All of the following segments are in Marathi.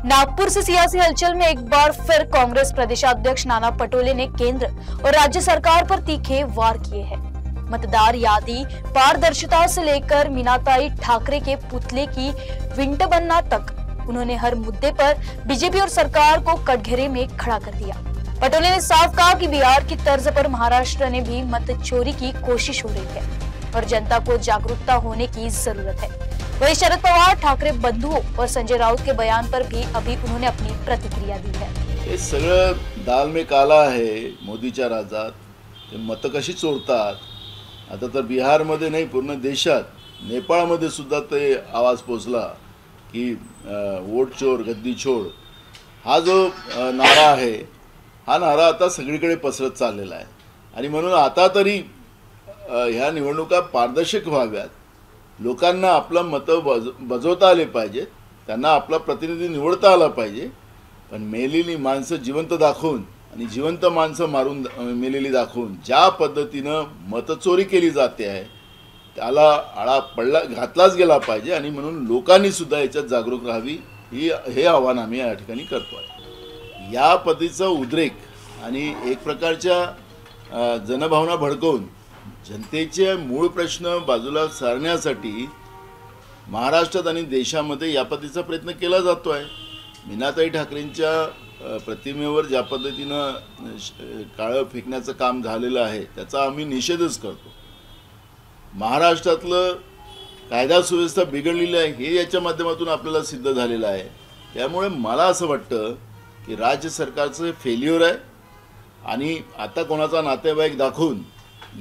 नागपुर से सियासी हलचल में एक बार फिर कांग्रेस प्रदेशाध्यक्ष नाना पटोले ने केंद्र और राज्य सरकार पर तीखे वार किए हैं। मतदार यादी पारदर्शिता से लेकर मीनाताई ठाकरे के पुतले की विंट बनना तक उन्होंने हर मुद्दे पर बीजेपी और सरकार को कटघरे में खड़ा कर दिया। पटोले ने साफ कहा कि बिहार की तर्ज पर महाराष्ट्र ने भी मत चोरी की कोशिश हो रही है और जनता को जागरूकता होने की जरूरत है। वहीं शरद पवार ठाकरे बंधुओं और संजय राउत के बयान पर भी अभी उन्होंने अपनी प्रतिक्रिया दी है। हे सगळं दाल में काला आहे मोदीच्या राज्यात। ते मत कशी चोरतात आता तर बिहारमध्ये नाही पूर्ण देशात नेपाळमध्ये सुद्धा ते आवाज पोचला की वोट चोर गद्दी छोड हा जो नारा आहे हा नारा आता सगळीकडे पसरत चाललेला आहे आणि म्हणून आता तरी ह्या निवडणुका पारदर्शक व्हाव्यात, लोकांना आपलं मत बजवता आले पाहिजे, त्यांना आपला प्रतिनिधी निवडता आला पाहिजे। पण मेलेली माणसं जिवंत दाखवून आणि जिवंत माणसं मारून मेलेली दाखवून ज्या पद्धतीने मतचोरी केली जाते आहे त्याला आळा पडला घातलाच गेला पाहिजे आणि म्हणून लोकांनी सुद्धा याच्यात जागरूक राहावी हे आव्हान आम्ही या ठिकाणी करतोय। या पद्धतीचा उद्रेक आणि एक प्रकारच्या जनभावना भडकवून जनतेचे मूळ प्रश्न बाजूला सारण्यासाठी महाराष्ट्रात आणि देशामध्ये या पद्धतीचा प्रयत्न केला जातो आहे। मीनाताई ठाकरेंच्या प्रतिमेवर ज्या पद्धतीने काळं फेकण्याचं काम झालेलं आहे त्याचा आम्ही निषेधच करतो। महाराष्ट्रातलं कायदा सुव्यवस्था बिघडलेली आहे हे याच्या माध्यमातून आपल्याला सिद्ध झालेलं आहे। त्यामुळे मला असं वाटतं की राज्य सरकारचं फेल्युअर आहे आणि आता कोणाचा नातेवाईक दाखवून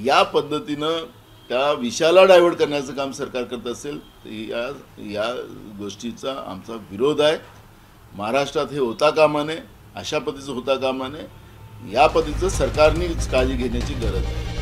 या पद्धतीनं त्या विषयाला डायव्हर्ट करण्याचं काम सरकार करत असेल तर या गोष्टीचा आमचा विरोध आहे। महाराष्ट्रात हे होता कामा नये, अशा पद्धतीचं होता कामा नये। या पद्धतीचं सरकारने काळजी घेण्याची गरज आहे।